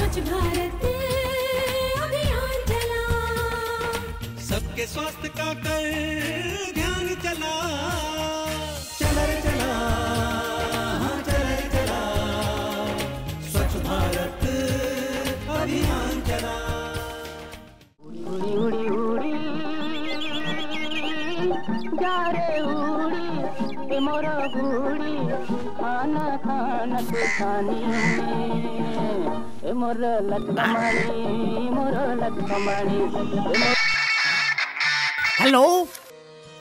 स्वच्छ भारत अभियान चला, सबके स्वास्थ्य का कर ध्यान चला, चला रे चला, हाँ चला रे चला, स्वच्छ भारत अभियान चला। उड़ी उड़ी उड़ी जा रे उड़ी ए मोरा गुड़ी, खाना खाना तू खानी ए मोरा लखमणी, मोरा लखमणी। हेलो,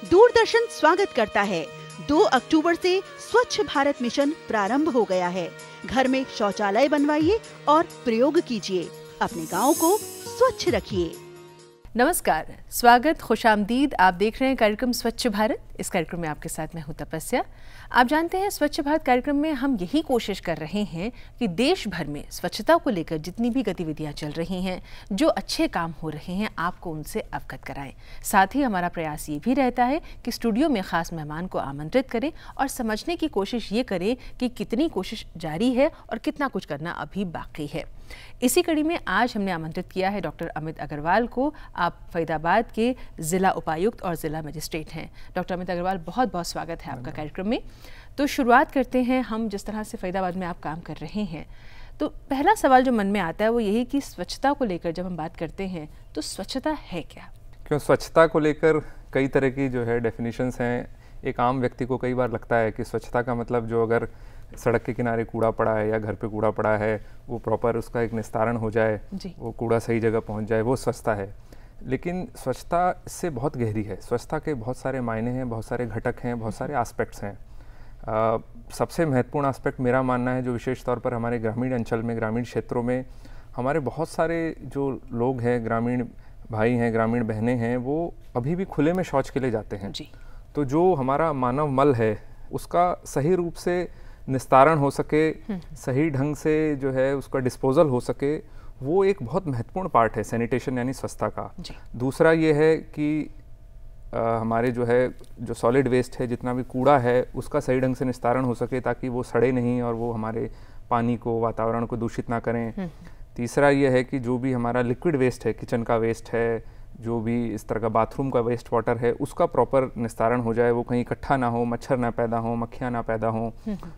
दूरदर्शन स्वागत करता है। 2 अक्टूबर से स्वच्छ भारत मिशन प्रारंभ हो गया है। घर में शौचालय बनवाइए और प्रयोग कीजिए। अपने गांव को स्वच्छ रखिए। नमस्कार, स्वागत, खुशामदीद। आप देख रहे हैं कार्यक्रम स्वच्छ भारत। इस कार्यक्रम में आपके साथ मैं हूं तपस्या। आप जानते हैं स्वच्छ भारत कार्यक्रम में हम यही कोशिश कर रहे हैं कि देश भर में स्वच्छता को लेकर जितनी भी गतिविधियां चल रही हैं, जो अच्छे काम हो रहे हैं, आपको उनसे अवगत कराएं। साथ ही हमारा प्रयास ये भी रहता है कि स्टूडियो में खास मेहमान को आमंत्रित करें और समझने की कोशिश ये करें कि कितनी कोशिश जारी है और कितना कुछ करना अभी बाकी है। इसी कड़ी में आज हमने आमंत्रित किया है डॉक्टर अमित अग्रवाल को। आप फरीदाबाद के जिला उपायुक्त और जिला मजिस्ट्रेट हैं। डॉक्टर अमित अग्रवाल, बहुत बहुत स्वागत है आपका कार्यक्रम में। तो शुरुआत करते हैं हम, जिस तरह से फरीदाबाद में आप काम कर रहे हैं। तो पहला सवाल जो मन में आता है वो यही कि स्वच्छता को लेकर जब हम बात करते हैं तो स्वच्छता है क्या? क्यों, स्वच्छता को लेकर कई तरह की जो है डेफिनेशंस हैं। एक आम व्यक्ति को कई बार लगता है कि स्वच्छता का मतलब जो अगर सड़क के किनारे कूड़ा पड़ा है या घर पे कूड़ा पड़ा है, वो प्रॉपर उसका एक निस्तारण हो जाए, वो कूड़ा सही जगह पहुंच जाए, वो स्वच्छता है। लेकिन स्वच्छता इससे बहुत गहरी है। स्वच्छता के बहुत सारे मायने हैं, बहुत सारे घटक हैं, बहुत सारे एस्पेक्ट्स हैं। सबसे महत्वपूर्ण एस्पेक्ट मेरा मानना है, जो विशेष तौर पर हमारे ग्रामीण अंचल में, ग्रामीण क्षेत्रों में हमारे बहुत सारे जो लोग हैं, ग्रामीण भाई हैं, ग्रामीण बहनें हैं, वो अभी भी खुले में शौच के लिए जाते हैं। तो जो हमारा मानव मल है उसका सही रूप से निस्तारण हो सके, सही ढंग से जो है उसका डिस्पोजल हो सके, वो एक बहुत महत्वपूर्ण पार्ट है सैनिटेशन यानी स्वच्छता का। दूसरा ये है कि हमारे जो सॉलिड वेस्ट है, जितना भी कूड़ा है, उसका सही ढंग से निस्तारण हो सके ताकि वो सड़े नहीं और वो हमारे पानी को, वातावरण को दूषित ना करें। तीसरा ये है कि जो भी हमारा लिक्विड वेस्ट है, किचन का वेस्ट है, जो भी इस तरह का बाथरूम का वेस्ट वाटर है, उसका प्रॉपर निस्तारण हो जाए, वो कहीं इकट्ठा ना हो, मच्छर ना पैदा हो, मक्खियाँ ना पैदा हो।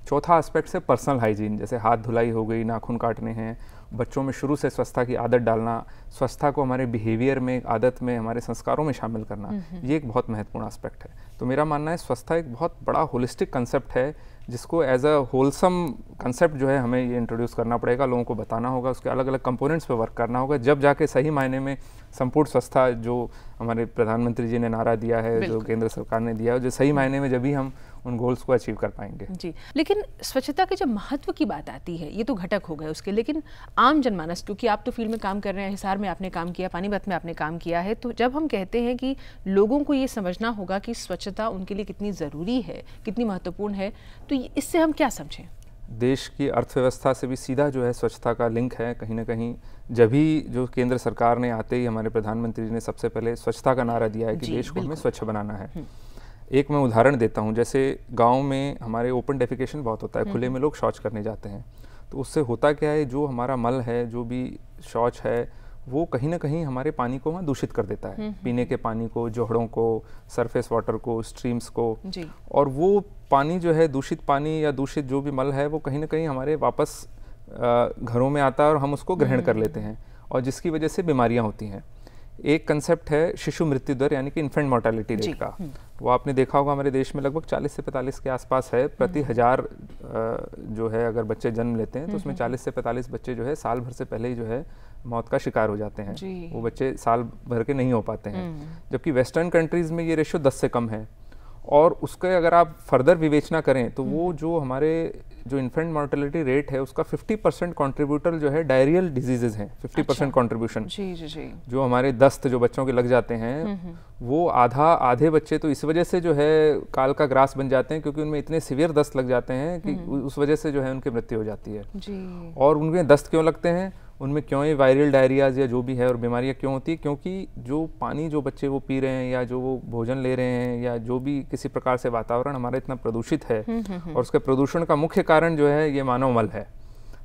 चौथा एस्पेक्ट है पर्सनल हाइजीन, जैसे हाथ धुलाई हो गई, नाखून काटने हैं। बच्चों में शुरू से स्वच्छता की आदत डालना, स्वच्छता को हमारे बिहेवियर में, आदत में, हमारे संस्कारों में शामिल करना, ये एक बहुत महत्वपूर्ण एस्पेक्ट है। तो मेरा मानना है स्वच्छता एक बहुत बड़ा होलिस्टिक कंसेप्ट है, जिसको एज अ होलसम कंसेप्ट जो है हमें ये इंट्रोड्यूस करना पड़ेगा, लोगों को बताना होगा, उसके अलग अलग कंपोनेंट्स पे वर्क करना होगा, जब जाके सही मायने में संपूर्ण स्वच्छता जो हमारे प्रधानमंत्री जी ने नारा दिया है, जो केंद्र सरकार ने दिया है, जो सही मायने में जब भी हम उन गोल्स को अचीव कर पाएंगे। जी, लेकिन स्वच्छता के जब महत्व की बात आती है, ये तो घटक हो गए उसके, लेकिन आम जनमानस, क्योंकि आप तो फील्ड में काम कर रहे हैं, हिसार में आपने काम किया, पानीपत में आपने काम किया है, तो जब हम कहते हैं कि लोगों को ये समझना होगा कि स्वच्छता उनके लिए कितनी ज़रूरी है, कितनी महत्वपूर्ण है, तो इससे हम क्या समझें? देश की अर्थव्यवस्था से भी सीधा जो है स्वच्छता का लिंक है कहीं ना कहीं। जब भी जो केंद्र सरकार ने आते ही हमारे प्रधानमंत्री जी ने सबसे पहले स्वच्छता का नारा दिया है कि देश को हमें स्वच्छ बनाना है। एक मैं उदाहरण देता हूँ, जैसे गांव में हमारे ओपन डेफिकेशन बहुत होता है, खुले में लोग शौच करने जाते हैं। तो उससे होता क्या है, जो हमारा मल है, जो भी शौच है, वो कहीं ना कहीं हमारे पानी को वहाँ दूषित कर देता है, पीने के पानी को, जोहड़ों को, सरफेस वाटर को, स्ट्रीम्स को। और वो पानी जो है, दूषित पानी या दूषित जो भी मल है, वो कहीं ना कहीं हमारे वापस घरों में आता है और हम उसको ग्रहण कर लेते हैं, और जिसकी वजह से बीमारियां होती हैं। एक कंसेप्ट है शिशु मृत्यु दर, यानी कि इन्फेंट मोर्टेलिटी रेट का। वो आपने देखा होगा हमारे देश में लगभग 40 से 45 के आसपास है प्रति 1000 जो है अगर बच्चे जन्म लेते हैं, तो उसमें 40 से 45 बच्चे जो है साल भर से पहले ही जो है मौत का शिकार हो जाते हैं। वो बच्चे साल भर के नहीं हो पाते हैं, जबकि वेस्टर्न कंट्रीज में ये रेशियो 10 से कम है। और उसके अगर आप फर्दर विवेचना करें तो वो जो हमारे जो इन्फेंट मोर्टेलिटी रेट है उसका 50% कॉन्ट्रीब्यूटर जो है डायरियल डिजीजेज हैं। 50% कॉन्ट्रीब्यूशन जो हमारे दस्त जो बच्चों के लग जाते हैं, वो आधे बच्चे तो इस वजह से जो है काल का ग्रास बन जाते हैं, क्योंकि उनमें इतने सीवियर दस्त लग जाते हैं कि उस वजह से जो है उनकी मृत्यु हो जाती है। और उनमें दस्त क्यों लगते हैं, उनमें क्यों ये वायरल डायरियाज या जो भी है और बीमारियां क्यों होती है, क्योंकि जो पानी जो बच्चे वो पी रहे हैं या जो वो भोजन ले रहे हैं या जो भी किसी प्रकार से वातावरण हमारा इतना प्रदूषित है, और उसके प्रदूषण का मुख्य कारण जो है ये मानव मल है।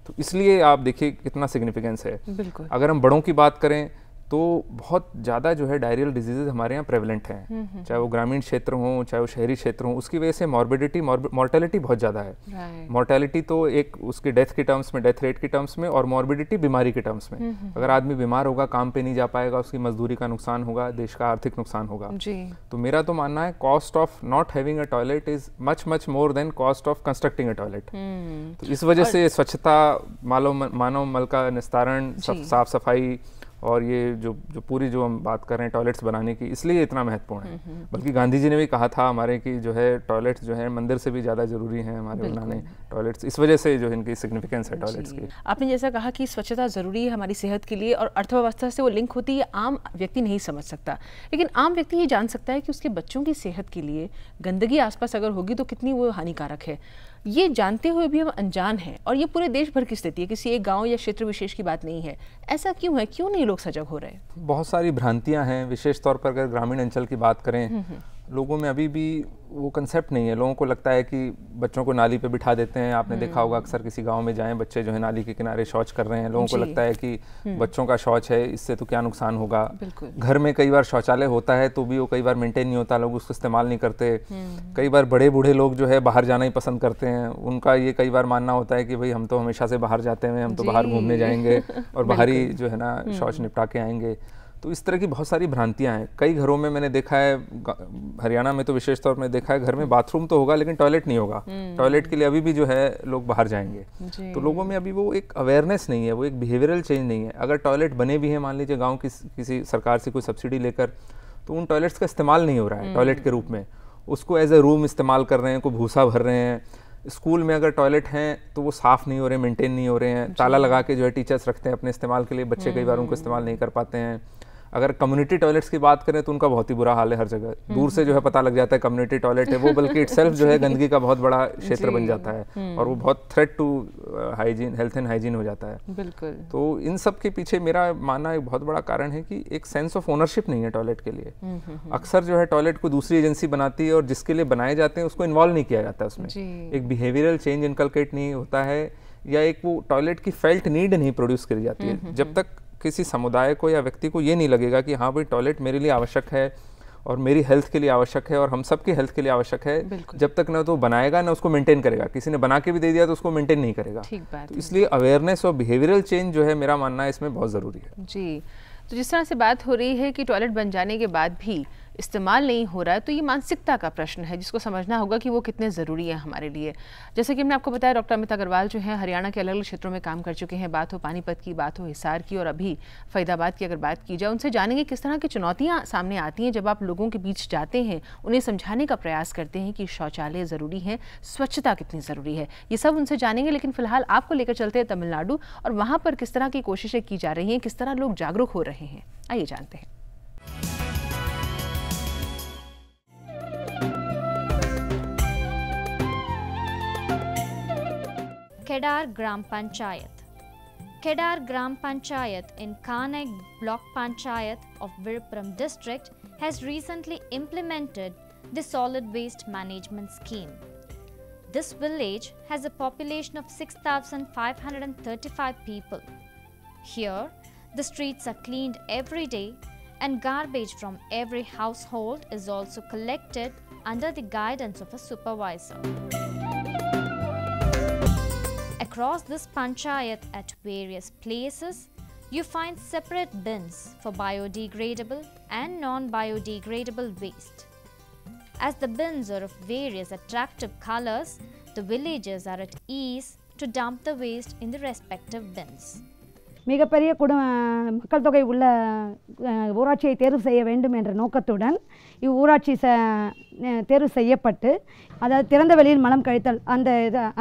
तो इसलिए आप देखिए कितना सिग्निफिकेंस है। बिल्कुल। अगर हम बड़ों की बात करें तो बहुत ज़्यादा जो है डायरियल डिजीजेज हमारे यहाँ प्रेवलेंट हैं, चाहे वो ग्रामीण क्षेत्र हों चाहे वो शहरी क्षेत्र हों, उसकी वजह से मॉर्बिडिटी मॉर्टेलिटी बहुत ज़्यादा है। मॉर्टेलिटी तो एक उसके डेथ के टर्म्स में, डेथ रेट के टर्म्स में, और मॉर्बिडिटी बीमारी के टर्म्स में। अगर आदमी बीमार होगा, काम पे नहीं जा पाएगा, उसकी मजदूरी का नुकसान होगा, देश का आर्थिक नुकसान होगा। तो मेरा तो मानना है cost of not having a toilet is much much more than cost of constructing a toilet. तो इस वजह से स्वच्छता, मानव मल का निस्तारण, साफ सफाई और ये जो पूरी जो हम बात कर रहे हैं टॉयलेट्स बनाने की, इसलिए इतना महत्वपूर्ण है। बल्कि गांधी जी ने भी कहा था हमारे कि जो है टॉयलेट्स जो है मंदिर से भी ज़्यादा ज़रूरी हैं हमारे बनाने टॉयलेट्स। इस वजह से जो इनकी सिग्निफिकेंस है टॉयलेट्स की। आपने जैसा कहा कि स्वच्छता ज़रूरी है हमारी सेहत के लिए और अर्थव्यवस्था से वो लिंक होती है, आम व्यक्ति नहीं समझ सकता, लेकिन आम व्यक्ति ये जान सकता है कि उसके बच्चों की सेहत के लिए गंदगी आसपास अगर होगी तो कितनी वो हानिकारक है। ये जानते हुए भी हम अनजान हैं, और ये पूरे देश भर की स्थिति है, किसी एक गांव या क्षेत्र विशेष की बात नहीं है। ऐसा क्यों है, क्यों नहीं लोग सजग हो रहे? बहुत सारी भ्रांतियां हैं, विशेष तौर पर अगर ग्रामीण अंचल की बात करें, लोगों में अभी भी वो कंसेप्ट नहीं है। लोगों को लगता है कि बच्चों को नाली पे बिठा देते हैं। आपने देखा होगा अक्सर किसी गांव में जाएं, बच्चे जो है नाली के किनारे शौच कर रहे हैं, लोगों को लगता है कि बच्चों का शौच है, इससे तो क्या नुकसान होगा। घर में कई बार शौचालय होता है तो भी वो कई बार मेंटेन नहीं होता, लोग उसको इस्तेमाल नहीं करते। कई बार बड़े बूढ़े लोग जो है बाहर जाना ही पसंद करते हैं, उनका ये कई बार मानना होता है कि भाई हम तो हमेशा से बाहर जाते हैं, हम तो बाहर घूमने जाएंगे और बाहर ही जो है ना शौच निपटा के आएंगे। तो इस तरह की बहुत सारी भ्रांतियां हैं। कई घरों में मैंने देखा है, हरियाणा में तो विशेष तौर पर देखा है, घर में बाथरूम तो होगा लेकिन टॉयलेट नहीं होगा। टॉयलेट के लिए अभी भी जो है लोग बाहर जाएंगे। तो लोगों में अभी वो एक अवेयरनेस नहीं है, वो एक बिहेवियरल चेंज नहीं है। अगर टॉयलेट बने भी हैं, मान लीजिए गाँव की किसी सरकार से कोई सब्सिडी लेकर, तो उन टॉयलेट्स का इस्तेमाल नहीं हो रहा है टॉयलेट के रूप में, उसको एज ए रूम इस्तेमाल कर रहे हैं, कोई भूसा भर रहे हैं। स्कूल में अगर टॉयलेट हैं तो वो साफ़ नहीं हो रहे, मेंटेन नहीं हो रहे हैं, ताला लगा के जो है टीचर्स रखते हैं अपने इस्तेमाल के लिए, बच्चे कई बार उनको इस्तेमाल नहीं कर पाते हैं। अगर कम्युनिटी टॉयलेट्स की बात करें तो उनका बहुत ही बुरा हाल है हर जगह। दूर से जो है पता लग जाता है कम्युनिटी टॉयलेट है वो, बल्कि इटसेल्फ जो है गंदगी का बहुत बड़ा क्षेत्र बन जाता है और वो बहुत threat to hygiene, health and hygiene हो जाता है। बिल्कुल। तो इन सब के पीछे मेरा मानना एक बहुत बड़ा कारण है कि एक सेंस ऑफ ओनरशिप नहीं है टॉयलेट के लिए। अक्सर जो है टॉयलेट को दूसरी एजेंसी बनाती है और जिसके लिए बनाए जाते हैं उसको इन्वॉल्व नहीं किया जाता, उसमें एक बिहेवियरल चेंज इनकलकेट नहीं होता है, या एक वो टॉयलेट की फेल्ट नीड नहीं प्रोड्यूस करी जाती है। जब तक किसी समुदाय को या व्यक्ति को ये नहीं लगेगा कि हाँ भाई टॉयलेट मेरे लिए आवश्यक है और मेरी हेल्थ के लिए आवश्यक है और हम सब की हेल्थ के लिए आवश्यक है, जब तक ना तो बनाएगा ना उसको मेंटेन करेगा। किसी ने बना के भी दे दिया तो उसको मेंटेन नहीं करेगा। तो इसलिए अवेयरनेस और बिहेवियरल चेंज जो है मेरा मानना है इसमें बहुत ज़रूरी है। जी, तो जिस तरह से बात हो रही है कि टॉयलेट बन जाने के बाद भी इस्तेमाल नहीं हो रहा है, तो ये मानसिकता का प्रश्न है जिसको समझना होगा कि वो कितने ज़रूरी है हमारे लिए। जैसे कि हमने आपको बताया, डॉक्टर अमित अग्रवाल जो हैं हरियाणा के अलग अलग क्षेत्रों में काम कर चुके हैं। बात हो पानीपत की, बात हो हिसार की, और अभी फरीदाबाद की अगर बात की जाए, उनसे जानेंगे किस तरह की चुनौतियाँ सामने आती हैं जब आप लोगों के बीच जाते हैं, उन्हें समझाने का प्रयास करते हैं कि शौचालय ज़रूरी है, स्वच्छता कितनी ज़रूरी है। ये सब उनसे जानेंगे, लेकिन फिलहाल आपको लेकर चलते हैं तमिलनाडु, और वहाँ पर किस तरह की कोशिशें की जा रही हैं, किस तरह लोग जागरूक हो रहे हैं, आइए जानते हैं। Kedar Gram Panchayat. Kedar Gram Panchayat in Kaneg Block Panchayat of Virpuram district has recently implemented the solid waste management scheme. This village has a population of 6,535 people. Here, the streets are cleaned every day and garbage from every household is also collected under the guidance of a supervisor. Across this panchayat at various places, you find separate bins for biodegradable and non-biodegradable waste. As the bins are of various attractive colors, the villagers are at ease to dump the waste in the respective bins. மிகப்பெரிய மக்கள் தொகை உள்ள ஊராட்சியை தேர்வு செய்ய வேண்டும் என்ற நோக்கத்துடன் இவ்வூராட்சி தேர்வு செய்யப்பட்டு, அதாவது திறந்த வெளியில் மலம் கழித்தல் அந்த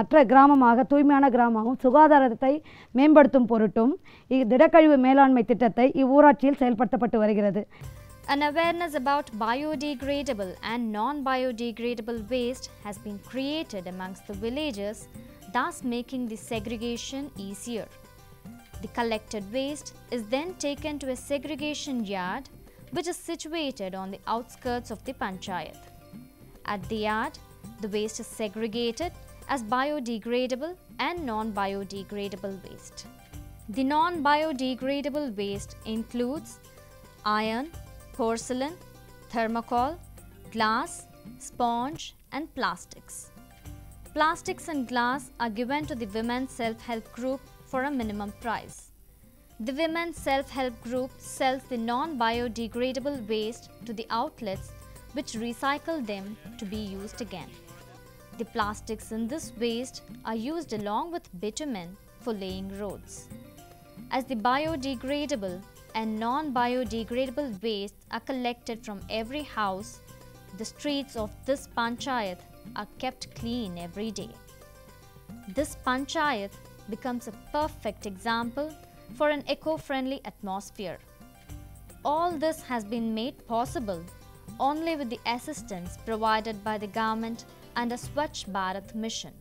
அற்ற கிராமமாக, தூய்மையான கிராமமாகவும் சுகாதாரத்தை மேம்படுத்தும் பொருட்டும் திடக்கழிவு மேலாண்மை திட்டத்தை இவ்வூராட்சியில் செயல்படுத்தப்பட்டு வருகிறது. An awareness about biodegradable and non-biodegradable waste has been created amongst the villagers, thus making the segregation easier. The collected waste is then taken to a segregation yard which is situated on the outskirts of the panchayat. At the yard, the waste is segregated as biodegradable and non-biodegradable waste. The non-biodegradable waste includes iron, porcelain, thermocol, glass, sponge and plastics. Plastics and glass are given to the Women's Self-Help Group for a minimum price. The Women's Self-Help Group sells the non-biodegradable waste to the outlets which recycle them to be used again. The plastics in this waste are used along with bitumen for laying roads. As the biodegradable and non-biodegradable wastes are collected from every house, the streets of this panchayat are kept clean every day. This panchayat becomes a perfect example for an eco-friendly atmosphere. All this has been made possible only with the assistance provided by the government under Swachh Bharat mission.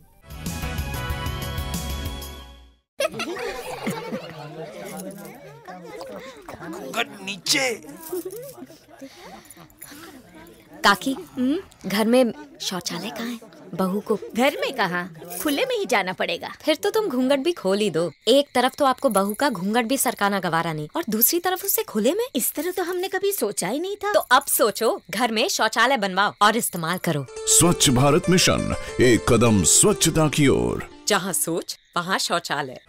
काकी, घर में शौचालय कहाँ है? बहू को घर में कहाँ, खुले में ही जाना पड़ेगा। फिर तो तुम घूंघट भी खोल ही दो। एक तरफ तो आपको बहू का घूंघट भी सरकाना गवारा नहीं, और दूसरी तरफ उसे खुले में। इस तरह तो हमने कभी सोचा ही नहीं था। तो अब सोचो, घर में शौचालय बनवाओ और इस्तेमाल करो। स्वच्छ भारत मिशन, एक कदम स्वच्छता की ओर। जहाँ सोच वहाँ शौचालय।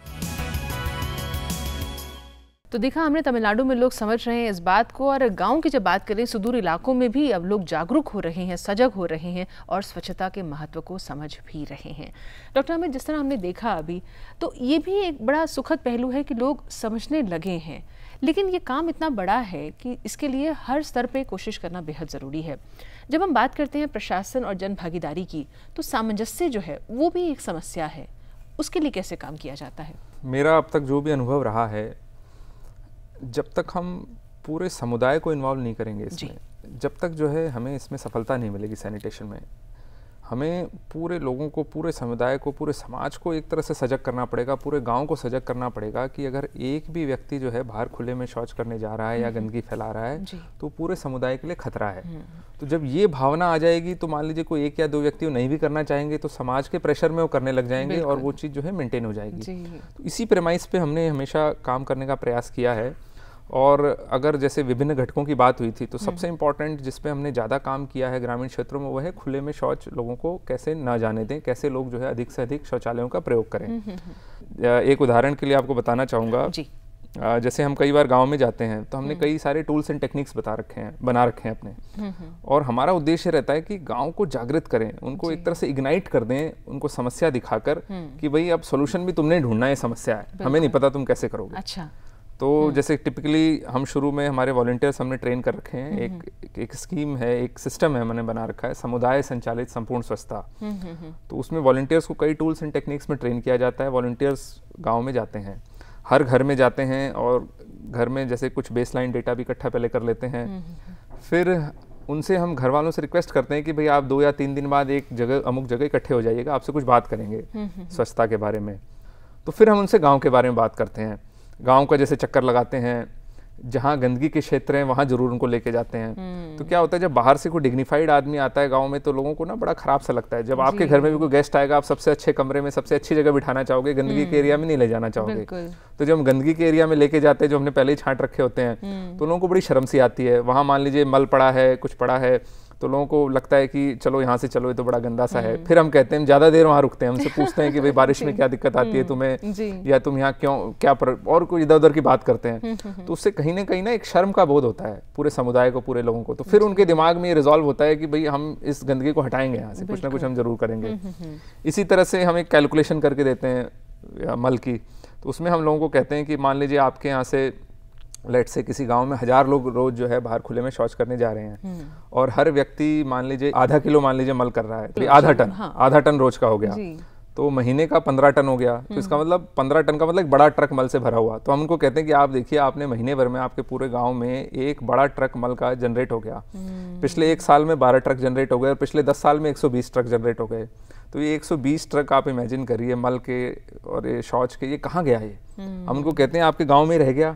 तो देखा हमने, तमिलनाडु में लोग समझ रहे हैं इस बात को, और गांव की जब बात करें, सुदूर इलाकों में भी अब लोग जागरूक हो रहे हैं, सजग हो रहे हैं और स्वच्छता के महत्व को समझ भी रहे हैं। डॉक्टर अमित, जिस तरह हमने देखा अभी, तो ये भी एक बड़ा सुखद पहलू है कि लोग समझने लगे हैं, लेकिन ये काम इतना बड़ा है कि इसके लिए हर स्तर पे कोशिश करना बेहद ज़रूरी है। जब हम बात करते हैं प्रशासन और जन भागीदारी की, तो सामंजस्य जो है वो भी एक समस्या है। उसके लिए कैसे काम किया जाता है? मेरा अब तक जो भी अनुभव रहा है, जब तक हम पूरे समुदाय को इन्वॉल्व नहीं करेंगे इसमें, जब तक जो है हमें इसमें सफलता नहीं मिलेगी सैनिटेशन में। हमें पूरे लोगों को, पूरे समुदाय को, पूरे समाज को एक तरह से सजग करना पड़ेगा, पूरे गांव को सजग करना पड़ेगा कि अगर एक भी व्यक्ति जो है बाहर खुले में शौच करने जा रहा है या गंदगी फैला रहा है तो पूरे समुदाय के लिए खतरा है। तो जब ये भावना आ जाएगी तो मान लीजिए कोई एक या दो व्यक्ति नहीं भी करना चाहेंगे तो समाज के प्रेशर में वो करने लग जाएंगे और वो चीज़ जो है मेंटेन हो जाएगी। तो इसी प्रेमाइस पे हमने हमेशा काम करने का प्रयास किया है। और अगर जैसे विभिन्न घटकों की बात हुई थी, तो सबसे इम्पॉर्टेंट जिस पे हमने ज़्यादा काम किया है ग्रामीण क्षेत्रों में, वो है खुले में शौच लोगों को कैसे ना जाने दें, कैसे लोग जो है अधिक से अधिक शौचालयों का प्रयोग करें। एक उदाहरण के लिए आपको बताना चाहूँगा, जैसे हम कई बार गांव में जाते हैं तो हमने कई सारे टूल्स एंड टेक्निक्स बना रखे हैं अपने, और हमारा उद्देश्य रहता है कि गांव को जागृत करें, उनको एक तरह से इग्नाइट कर दें, उनको समस्या दिखाकर कि भाई अब सोल्यूशन भी तुमने ढूंढना है, समस्या है, हमें नहीं पता तुम कैसे करोगे। अच्छा। तो जैसे टिपिकली हम शुरू में हमारे वॉलंटियर्स हमने ट्रेन कर रखे हैं, एक स्कीम है, एक सिस्टम है मैंने बना रखा है, समुदाय संचालित संपूर्ण स्वच्छता। तो उसमें वॉलंटियर्स को कई टूल्स एंड टेक्निक्स में ट्रेन किया जाता है। वॉलंटियर्स गांव में जाते हैं, हर घर में जाते हैं, और घर में जैसे कुछ बेसलाइन डेटा भी इकट्ठा पहले कर लेते हैं। फिर उनसे हम घर वालों से रिक्वेस्ट करते हैं कि भाई आप 2 या 3 दिन बाद एक जगह, अमुक जगह इकट्ठे हो जाइएगा, आपसे कुछ बात करेंगे स्वच्छता के बारे में। तो फिर हम उनसे गाँव के बारे में बात करते हैं, गांव का जैसे चक्कर लगाते हैं, जहाँ गंदगी के क्षेत्र हैं वहाँ जरूर उनको लेके जाते हैं। तो क्या होता है, जब बाहर से कोई डिग्निफाइड आदमी आता है गांव में तो लोगों को ना बड़ा खराब सा लगता है। जब आपके घर में भी कोई गेस्ट आएगा, आप सबसे अच्छे कमरे में सबसे अच्छी जगह बिठाना चाहोगे, गंदगी के एरिया में नहीं ले जाना चाहोगे। तो जब हम गंदगी के एरिया में लेके जाते हैं, जो हमने पहले ही छांट रखे होते हैं, तो लोगों को बड़ी शर्म सी आती है। वहाँ मान लीजिए मल पड़ा है, कुछ पड़ा है, तो लोगों को लगता है कि चलो यहाँ से चलो, ये तो बड़ा गंदा सा है। फिर हम कहते हैं, ज़्यादा देर वहाँ रुकते हैं, हमसे पूछते हैं कि भाई बारिश में क्या दिक्कत आती है तुम्हें, या तुम यहाँ क्यों, क्या और कोई इधर उधर की बात करते हैं। तो उससे कहीं ना एक शर्म का बोध होता है पूरे समुदाय को, पूरे लोगों को। तो फिर उनके दिमाग में ये रिजॉल्व होता है कि भाई हम इस गंदगी को हटाएंगे यहाँ से, कुछ ना कुछ हम जरूर करेंगे। इसी तरह से हम एक कैलकुलेशन करके देते हैं मल की। तो उसमें हम लोगों को कहते हैं कि मान लीजिए आपके यहाँ से लेट से किसी गांव में 1000 लोग रोज जो है बाहर खुले में शौच करने जा रहे हैं, और हर व्यक्ति मान लीजिए आधा किलो मान लीजिए मल कर रहा है, तो आधा टन रोज का हो गया। तो महीने का 15 टन हो गया। तो इसका मतलब 15 टन का मतलब एक बड़ा ट्रक मल से भरा हुआ। तो हम उनको कहते हैं कि आप देखिए, आपने महीने भर में आपके पूरे गांव में एक बड़ा ट्रक मल का जनरेट हो गया। पिछले 1 साल में 12 ट्रक जनरेट हो गए, और पिछले 10 साल में 120 ट्रक जनरेट हो गए। तो ये 120 ट्रक आप इमेजिन करिए मल के और ये शौच के, ये कहाँ गया ये? हम उनको कहते हैं आपके गाँव में रह गया,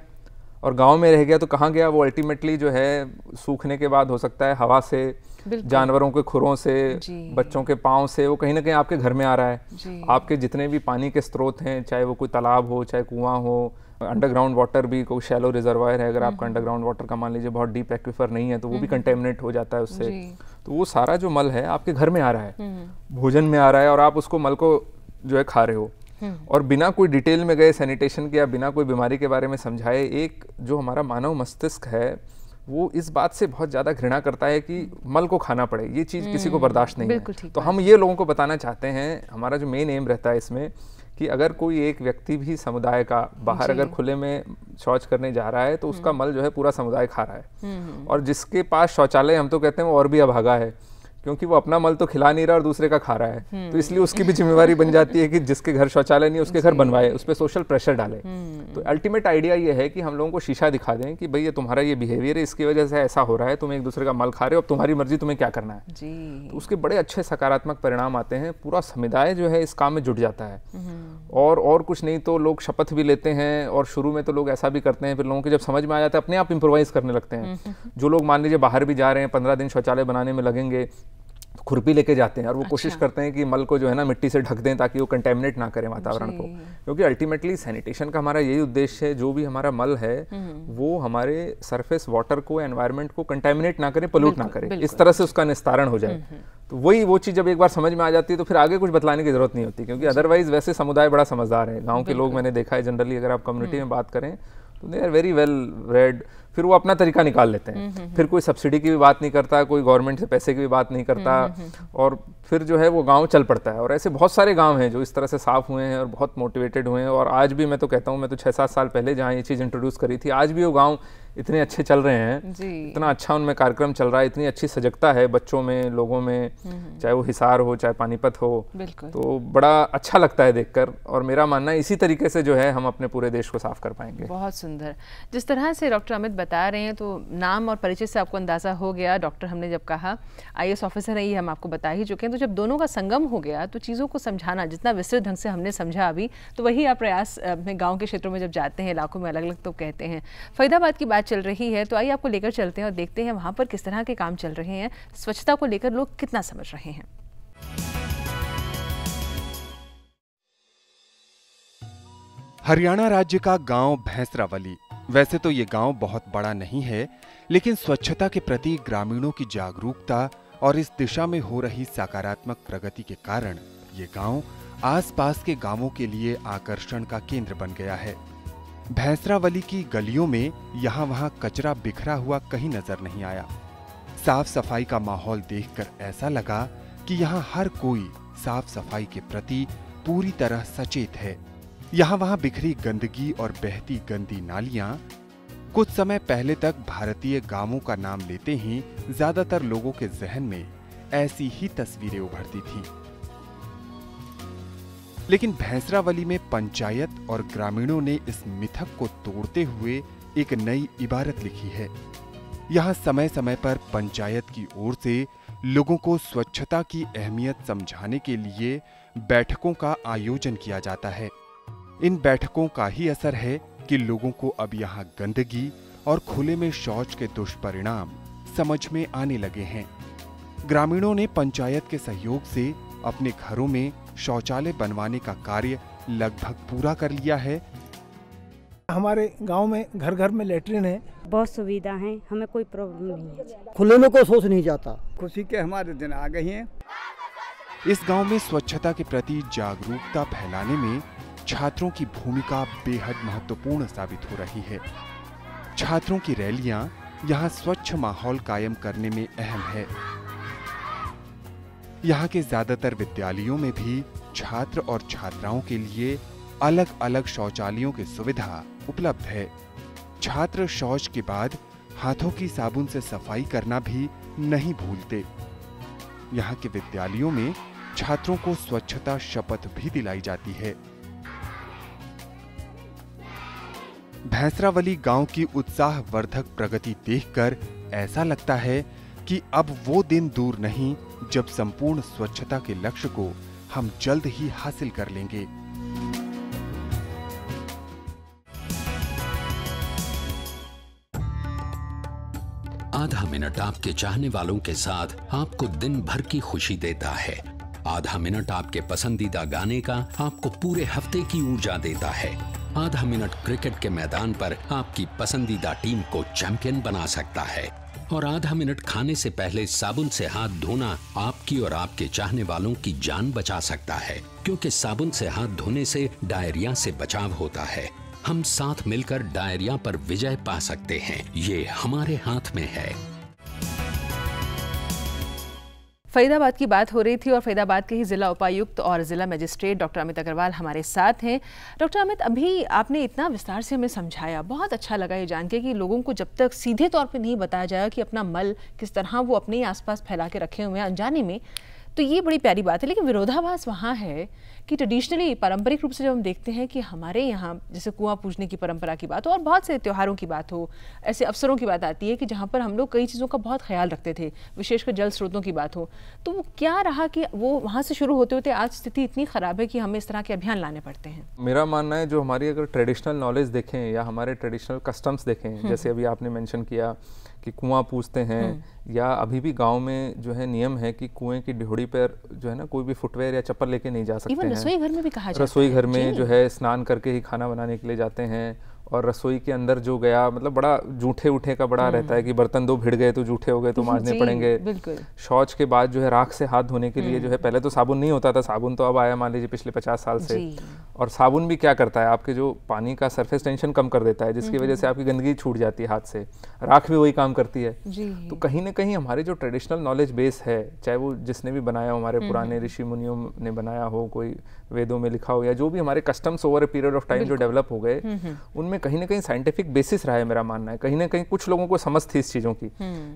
और गांव में रह गया तो कहाँ गया वो? अल्टीमेटली जो है सूखने के बाद हो सकता है हवा से, जानवरों के खुरों से, बच्चों के पाँव से, वो कहीं ना कहीं आपके घर में आ रहा है। आपके जितने भी पानी के स्रोत हैं, चाहे वो कोई तालाब हो, चाहे कुआं हो, अंडरग्राउंड वाटर भी, कोई शैलो रिजर्वायर है, अगर आपका अंडरग्राउंड वाटर का मान लीजिए बहुत डीप एक्विफर नहीं है तो वो भी कंटेमिनेट हो जाता है उससे। तो वो सारा जो मल है आपके घर में आ रहा है, भोजन में आ रहा है, और आप उसको मल को जो है खा रहे हो, और बिना कोई डिटेल में गए सैनिटेशन के या बिना कोई बीमारी के बारे में समझाए। एक जो हमारा मानव मस्तिष्क है वो इस बात से बहुत ज़्यादा घृणा करता है कि मल को खाना पड़े, ये चीज़ किसी को बर्दाश्त नहीं है। तो हम ये लोगों को बताना चाहते हैं, हमारा जो मेन एम रहता है इसमें, कि अगर कोई एक व्यक्ति भी समुदाय का बाहर अगर खुले में शौच करने जा रहा है तो उसका मल जो है पूरा समुदाय खा रहा है। और जिसके पास शौचालय, हम तो कहते हैं वो और भी अभागा है, क्योंकि वो अपना मल तो खिला नहीं रहा और दूसरे का खा रहा है। तो इसलिए उसकी भी जिम्मेवारी बन जाती है कि जिसके घर शौचालय नहीं उसके घर बनवाए, उस पर सोशल प्रेशर डाले। तो अल्टीमेट आइडिया ये है कि हम लोगों को शीशा दिखा दें कि भाई ये तुम्हारा ये बिहेवियर है, इसकी वजह से ऐसा हो रहा है, तुम एक दूसरे का मल खा रहे हो, अब तुम्हारी मर्जी तुम्हें क्या करना है। तो उसके बड़े अच्छे सकारात्मक परिणाम आते हैं, पूरा समुदाय जो है इस काम में जुट जाता है। और कुछ नहीं तो लोग शपथ भी लेते हैं, और शुरू में तो लोग ऐसा भी करते हैं, फिर लोगों के जब समझ में आ जाता है अपने आप इम्प्रोवाइज करने लगते हैं। जो लोग मान लीजिए बाहर भी जा रहे हैं, 15 दिन शौचालय बनाने में लगेंगे, खुरपी लेके जाते हैं और वो कोशिश करते हैं कि मल को जो है ना मिट्टी से ढक दें ताकि वो कंटेमिनेट ना करें वातावरण को, क्योंकि अल्टीमेटली सैनिटेशन का हमारा यही उद्देश्य है, जो भी हमारा मल है वो हमारे सरफेस वाटर को, एनवायरनमेंट को कंटेमिनेट ना करे, पोल्यूट ना करे, इस तरह से उसका निस्तारण हो जाए। तो वो चीज़ जब एक बार समझ में आ जाती है तो फिर आगे कुछ बतलाने की जरूरत नहीं होती, क्योंकि अदरवाइज वैसे समुदाय बड़ा समझदार है। गाँव के लोग मैंने देखा है जनरली, अगर आप कम्युनिटी में बात करें तो they are very well read, फिर वो अपना तरीका निकाल लेते हैं। फिर कोई सब्सिडी की भी बात नहीं करता, कोई गवर्नमेंट से पैसे की भी बात नहीं करता, और फिर जो है वो गांव चल पड़ता है। और ऐसे बहुत सारे गांव हैं जो इस तरह से साफ हुए हैं और बहुत मोटिवेटेड हुए हैं। और आज भी मैं तो कहता हूँ, मैं तो 6-7 साल पहले जहाँ ये चीज़ इंट्रोड्यूस करी थी, आज भी वो गाँव इतने अच्छे चल रहे हैं, इतना अच्छा उनमें कार्यक्रम चल रहा है, इतनी अच्छी सजगता है बच्चों में, लोगों में, चाहे वो हिसार हो चाहे पानीपत हो। तो बड़ा अच्छा लगता है देखकर, और मेरा मानना है इसी तरीके से जो है हम अपने पूरे देश को साफ कर पाएंगे। बहुत सुंदर। जिस तरह से डॉक्टर अमित बता रहे हैं, तो नाम और परिचय से आपको अंदाजा हो गया। डॉक्टर हमने जब कहा IAS ऑफिसर है, ये हम आपको बता ही चुके हैं। तो जब दोनों का संगम हो गया तो चीज़ों को समझाना जितना विस्तृत ढंग से हमने समझा अभी, तो वही आप प्रयास अपने गाँव के क्षेत्रों में जब जाते हैं, इलाकों में अलग अलग तो कहते हैं। फरीदाबाद की बात चल रही है, तो आइए आपको लेकर चलते हैं और देखते हैं वहाँ पर किस तरह के काम चल रहे हैं, स्वच्छता को लेकर लोग कितना समझ रहे हैं। हरियाणा राज्य का गांव भैंसरावली। वैसे तो ये गांव बहुत बड़ा नहीं है, लेकिन स्वच्छता के प्रति ग्रामीणों की जागरूकता और इस दिशा में हो रही सकारात्मक प्रगति के कारण ये गांव आसपास के गांवों के लिए आकर्षण का केंद्र बन गया है। भैंसरावली की गलियों में यहाँ वहाँ कचरा बिखरा हुआ कहीं नजर नहीं आया। साफ सफाई का माहौल देखकर ऐसा लगा कि यहाँ हर कोई साफ सफाई के प्रति पूरी तरह सचेत है। यहाँ वहाँ बिखरी गंदगी और बहती गंदी नालियां, कुछ समय पहले तक भारतीय गांवों का नाम लेते ही ज्यादातर लोगों के जहन में ऐसी ही तस्वीरें उभरती थीं। लेकिन भैंसरावली में पंचायत और ग्रामीणों ने इस मिथक को तोड़ते हुए एक नई इबारत लिखी है। यहाँ समय समय पर पंचायत की ओर से लोगों को स्वच्छता की अहमियत समझाने के लिए बैठकों का आयोजन किया जाता है। इन बैठकों का ही असर है कि लोगों को अब यहाँ गंदगी और खुले में शौच के दुष्परिणाम समझ में आने लगे हैं। ग्रामीणों ने पंचायत के सहयोग से अपने घरों में शौचालय बनवाने का कार्य लगभग पूरा कर लिया है। हमारे गांव में घर घर में लेटरिन है, बहुत सुविधा है, हमें कोई प्रॉब्लम नहीं है। खुले में कोई शौच नहीं जाता। खुशी के हमारे दिन आ गए हैं। इस गांव में स्वच्छता के प्रति जागरूकता फैलाने में छात्रों की भूमिका बेहद महत्वपूर्ण साबित हो रही है। छात्रों की रैलियां यहाँ स्वच्छ माहौल कायम करने में अहम है। यहाँ के ज्यादातर विद्यालयों में भी छात्र और छात्राओं के लिए अलग अलग शौचालयों की सुविधा उपलब्ध है। छात्र शौच के बाद हाथों की साबुन से सफाई करना भी नहीं भूलते। यहाँ के विद्यालयों में छात्रों को स्वच्छता शपथ भी दिलाई जाती है। भैंसरावली गांव की उत्साहवर्धक प्रगति देखकर ऐसा लगता है कि अब वो दिन दूर नहीं जब संपूर्ण स्वच्छता के लक्ष्य को हम जल्द ही हासिल कर लेंगे। आधा मिनट आपके चाहने वालों के साथ आपको दिन भर की खुशी देता है। आधा मिनट आपके पसंदीदा गाने का आपको पूरे हफ्ते की ऊर्जा देता है। आधा मिनट क्रिकेट के मैदान पर आपकी पसंदीदा टीम को चैंपियन बना सकता है। और आधा मिनट खाने से पहले साबुन से हाथ धोना आपकी और आपके चाहने वालों की जान बचा सकता है, क्योंकि साबुन से हाथ धोने से डायरिया से बचाव होता है। हम साथ मिलकर डायरिया पर विजय पा सकते हैं। ये हमारे हाथ में है। फरीदाबाद की बात हो रही थी और फरीदाबाद के ही जिला उपायुक्त और जिला मजिस्ट्रेट डॉक्टर अमित अग्रवाल हमारे साथ हैं। डॉक्टर अमित, अभी आपने इतना विस्तार से हमें समझाया, बहुत अच्छा लगा ये जान के कि लोगों को जब तक सीधे तौर पे नहीं बताया जाएगा कि अपना मल किस तरह वो अपने आसपास फैला के रखे हुए हैं अनजाने में, तो ये बड़ी प्यारी बात है। लेकिन विरोधाभास वहाँ है कि ट्रेडिशनली पारंपरिक रूप से जब हम देखते हैं कि हमारे यहाँ जैसे कुआं पूजने की परंपरा की बात हो और बहुत से त्योहारों की बात हो, ऐसे अवसरों की बात आती है कि जहाँ पर हम लोग कई चीज़ों का बहुत ख्याल रखते थे, विशेषकर जल स्रोतों की बात हो, तो वो क्या रहा कि वो वहाँ से शुरू होते होते आज स्थिति इतनी ख़राब है कि हमें इस तरह के अभियान लाने पड़ते हैं? मेरा मानना है जो हमारी अगर ट्रेडिशनल नॉलेज देखें या हमारे ट्रेडिशनल कस्टम्स देखें, जैसे अभी आपने मेंशन किया कि कुआं पूछते हैं, या अभी भी गांव में जो है नियम है कि कुएं की ढोड़ी पर जो है ना कोई भी फुटवेयर या चप्पल लेके नहीं जा सकते हैं। रसोई घर में भी कहा जाता है। रसोई घर में जो है स्नान करके ही खाना बनाने के लिए जाते हैं, और रसोई के अंदर जो गया मतलब बड़ा जूठे उठे का बड़ा रहता है कि बर्तन दो भिड़ गए तो जूठे हो गए तो मांजने पड़ेंगे। शौच के बाद जो है राख से हाथ धोने के लिए जो है, पहले तो साबुन नहीं होता था, साबुन तो अब आया मान लीजिए पिछले 50 साल से। और साबुन भी क्या करता है, आपके जो पानी का सरफेस टेंशन कम कर देता है, जिसकी वजह से आपकी गंदगी छूट जाती है हाथ से। राख भी वही काम करती है। तो कहीं ना कहीं हमारे जो ट्रेडिशनल नॉलेज बेस है, चाहे वो जिसने भी बनाया हो, हमारे पुराने ऋषि मुनियों ने बनाया हो, कोई वेदों में लिखा हो, या जो भी हमारे customs over a period of time जो डेवलप हो गए, उनमें कहीं ना कहीं साइंटिफिक बेसिस रहा है। मेरा मानना है कहीं ना कहीं कुछ लोगों को समझ थी इस चीज़ों की,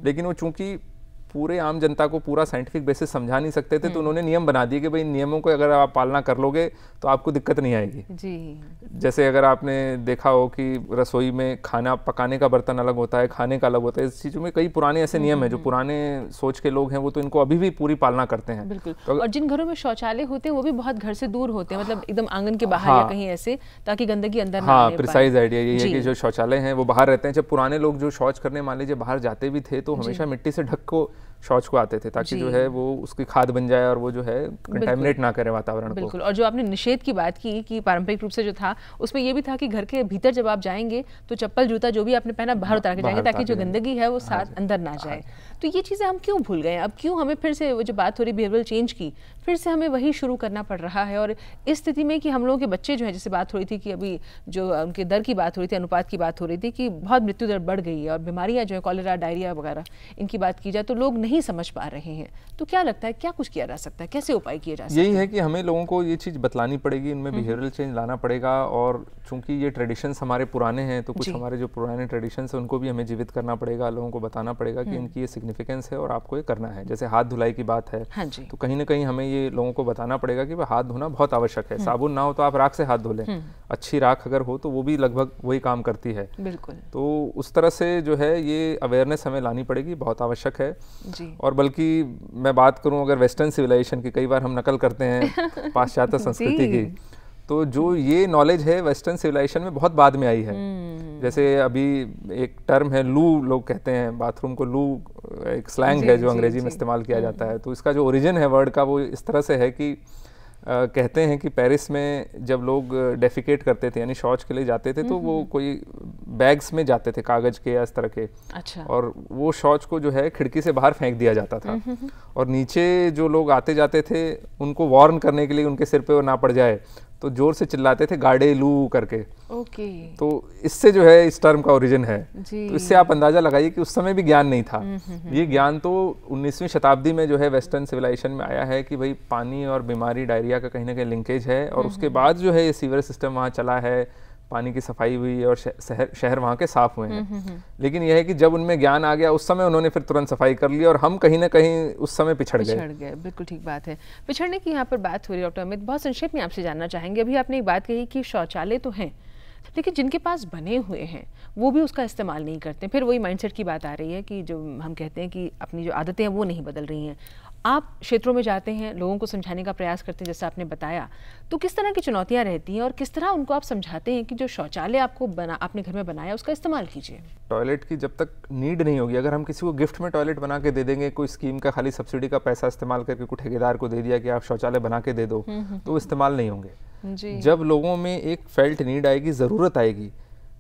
लेकिन वो चूंकि पूरे आम जनता को पूरा साइंटिफिक बेसिस समझा नहीं सकते थे, तो उन्होंने नियम बना दिए कि भाई नियमों को अगर आप पालना कर लोगे तो आपको दिक्कत नहीं आएगी। जैसे अगर आपने देखा हो कि रसोई में खाना पकाने का बर्तन अलग होता है, खाने का अलग होता है, इस चीज़ों में कई पुराने ऐसे नियम हैं जो पुराने सोच के लोग हैं वो तो इनको अभी भी पूरी पालना करते हैं। बिल्कुल। तो और जिन घरों में शौचालय होते हैं वो भी बहुत घर से दूर होते हैं, मतलब एकदम आंगन के बाहर या कहीं ऐसे, ताकि गंदगी अंदर ना आने पाए। प्रिसाइज आइडिया यही है कि जो शौचालय हैं वो बाहर रहते हैं। जब पुराने लोग जो शौच करने मान लीजिए बाहर जाते भी थे तो हमेशा मिट्टी से ढक को शौच को आते थे, ताकि जो है वो उसकी खाद बन जाए और वो जो है कंटेमिनेट ना करे वातावरण को। बिल्कुल। और जो आपने निषेध की बात की कि पारंपरिक रूप से जो था उसमें ये भी था कि घर के भीतर जब आप जाएंगे तो चप्पल जूता जो भी आपने पहना बाहर उतार के जाएंगे, ताकि जो गंदगी है वो साथ अंदर ना जाए। तो ये चीज़ें हम क्यों भूल गए? अब क्यों हमें फिर से वो जो बात हो रही बिहेवियरल चेंज की, फिर से हमें वही शुरू करना पड़ रहा है? और इस स्थिति में कि हम लोगों के बच्चे जो है, जैसे बात हो रही थी कि अभी जो उनके दर की बात हो रही थी, अनुपात की बात हो रही थी कि बहुत मृत्यु दर बढ़ गई है और बीमारियां जो है कॉलेरा, डायरिया वगैरह, इनकी बात की जाए तो लोग नहीं समझ पा रहे हैं। तो क्या लगता है क्या कुछ किया जा सकता है, कैसे उपाय किए जा सकते हैं? यही है कि हमें लोगों को ये चीज़ बतलानी पड़ेगी, इनमें बिहेवियरल चेंज लाना पड़ेगा। और चूंकि ये ट्रेडिशंस हमारे पुराने हैं तो कुछ हमारे जो पुराने ट्रेडिशंस हैं उनको भी हमें जीवित करना पड़ेगा, लोगों को बताना पड़ेगा कि इनकी ये सिग्निफिकेंस है और आपको ये करना है। जैसे हाथ धुलाई की बात है, तो कहीं ना कहीं हमें ये लोगों को बताना पड़ेगा कि हाथ धोना बहुत आवश्यक है। साबुन ना हो तो आप राख से हाथ धो लें, अच्छी राख अगर हो तो वो भी लगभग वही काम करती है। बिल्कुल। तो उस तरह से जो है ये अवेयरनेस हमें लानी पड़ेगी, बहुत आवश्यक है। और बल्कि मैं बात करूं अगर वेस्टर्न सिविलाइजेशन की, कई बार हम नकल करते हैं पाश्चात्य संस्कृति की, तो जो ये नॉलेज है वेस्टर्न सिविलाइजेशन में बहुत बाद में आई है। जैसे अभी एक टर्म है लू, लोग कहते हैं बाथरूम को लू, एक स्लैंग है जो अंग्रेजी में इस्तेमाल किया जाता है। तो इसका जो ओरिजिन है वर्ड का वो इस तरह से है कि कहते हैं कि पेरिस में जब लोग डेफिकेट करते थे यानी शौच के लिए जाते थे तो वो कोई बैग्स में जाते थे कागज के या इस तरह के। अच्छा। और वो शौच को जो है खिड़की से बाहर फेंक दिया जाता था और नीचे जो लोग आते जाते थे उनको वार्न करने के लिए उनके सिर पे वो ना पड़ जाए तो जोर से चिल्लाते थे गाड़े लू करके। ओके। तो इससे जो है इस टर्म का ओरिजिन है। तो इससे आप अंदाजा लगाइए कि उस समय भी ज्ञान नहीं था। ये ज्ञान तो 19वीं शताब्दी में जो है वेस्टर्न सिविलाइजेशन में आया है कि भाई पानी और बीमारी डायरिया का कहीं ना कहीं लिंकेज है। और उसके बाद जो है ये सीवर सिस्टम वहाँ चला है, पानी की सफाई हुई और शहर वहाँ के साफ हुए हैं। लेकिन यह है कि जब उनमें ज्ञान आ गया उस समय उन्होंने फिर तुरंत सफाई कर ली और हम कहीं ना कहीं उस समय पिछड़ गए। बिल्कुल ठीक बात है। पिछड़ने की यहाँ पर बात हो रही है डॉक्टर अमित, बहुत संक्षेप में आपसे जानना चाहेंगे। अभी आपने एक बात कही कि शौचालय तो हैं लेकिन जिनके पास बने हुए हैं वो भी उसका इस्तेमाल नहीं करते। फिर वही माइंडसेट की बात आ रही है कि जो हम कहते हैं कि अपनी जो आदतें हैं वो नहीं बदल रही हैं। आप क्षेत्रों में जाते हैं, लोगों को समझाने का प्रयास करते हैं जैसा आपने बताया, तो किस तरह की चुनौतियां रहती हैं और किस तरह उनको आप समझाते हैं कि जो शौचालय आपने घर में बनाया उसका इस्तेमाल कीजिए? टॉयलेट की जब तक नीड नहीं होगी, अगर हम किसी को गिफ्ट में टॉयलेट बना के दे देंगे, कोई स्कीम का खाली सब्सिडी का पैसा इस्तेमाल करके कोई ठेकेदार को दे दिया कि आप शौचालय बना के दे दो, तो वो इस्तेमाल नहीं होंगे। जब लोगों में एक फेल्ट नीड आएगी, ज़रूरत आएगी,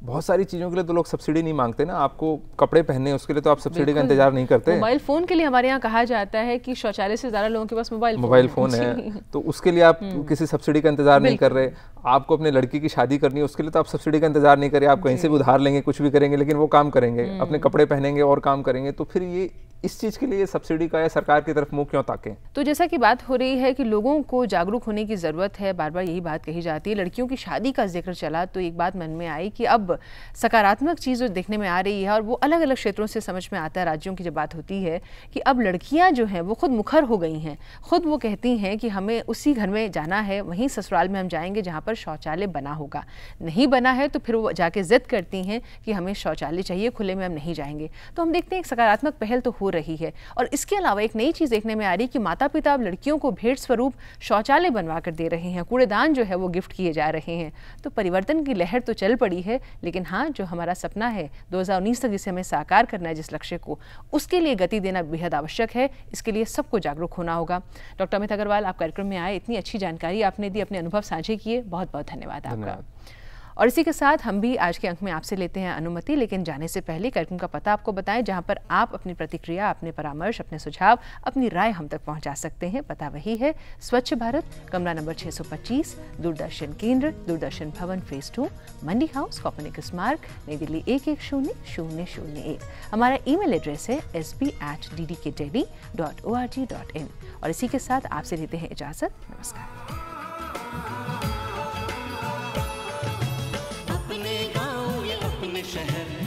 बहुत सारी चीज़ों के लिए तो लोग सब्सिडी नहीं मांगते ना। आपको कपड़े पहनने हैं, उसके लिए तो आप सब्सिडी का इंतजार नहीं करते। मोबाइल फ़ोन के लिए हमारे यहाँ कहा जाता है कि शौचालय से ज़्यादा लोगों के पास मोबाइल फ़ोन है, तो उसके लिए आप किसी सब्सिडी का इंतजार नहीं कर रहे। आपको अपने लड़की की शादी करनी है, उसके लिए तो आप सब्सिडी का इंतजार नहीं करें, आप कहीं से भी उधार लेंगे, कुछ भी करेंगे, लेकिन वो काम करेंगे, अपने कपड़े पहनेंगे और काम करेंगे। तो फिर ये इस चीज़ के लिए सब्सिडी का या सरकार की तरफ मुंह क्यों ताकें? तो जैसा कि बात हो रही है कि लोगों को जागरूक होने की ज़रूरत है, बार बार यही बात कही जाती है। लड़कियों की शादी का जिक्र चला तो एक बात मन में आई कि अब सकारात्मक चीज़ जो देखने में आ रही है, और वो अलग अलग क्षेत्रों से समझ में आता है, राज्यों की जब बात होती है कि अब लड़कियाँ जो हैं वो खुद मुखर हो गई हैं। खुद वो कहती हैं कि हमें उसी घर में जाना है, वहीं ससुराल में हम जाएंगे जहाँ पर शौचालय बना होगा। नहीं बना है तो फिर वो जाके जिद करती हैं कि हमें शौचालय चाहिए, खुले में हम नहीं जाएंगे। तो हम देखते हैं एक सकारात्मक पहल तो हो रही है। और इसके अलावा एक नई चीज़ देखने में आ रही है कि माता पिता अब लड़कियों को भेंट स्वरूप शौचालय बनवा कर दे रहे हैं, कूड़ेदान जो है वो गिफ्ट किए जा रहे हैं। तो परिवर्तन की लहर तो चल पड़ी है, लेकिन हाँ, जो हमारा सपना है 2019 तक जिसे हमें साकार करना है, जिस लक्ष्य को, उसके लिए गति देना बेहद आवश्यक है। इसके लिए सबको जागरूक होना होगा। डॉक्टर अमित अग्रवाल, आप कार्यक्रम में आए, इतनी अच्छी जानकारी आपने दी, अपने अनुभव साझे किए, बहुत बहुत धन्यवाद आपका। और इसी के साथ हम भी आज के अंक में आपसे लेते हैं अनुमति, लेकिन जाने से पहले कार्यक्रम का पता आपको बताएं जहां पर आप अपनी प्रतिक्रिया, अपने परामर्श, अपने सुझाव, अपनी राय हम तक पहुंचा सकते हैं। पता वही है, स्वच्छ भारत, कमरा नंबर 625, दूरदर्शन केंद्र, दूरदर्शन भवन, फेज 2, मंडी हाउस, कॉपनिक स्मारक, नई दिल्ली 110001। हमारा ईमेल एड्रेस है sb@ddkdelhi.org.in। और इसी के साथ आपसे लेते हैं इजाजत। नमस्कार। शहर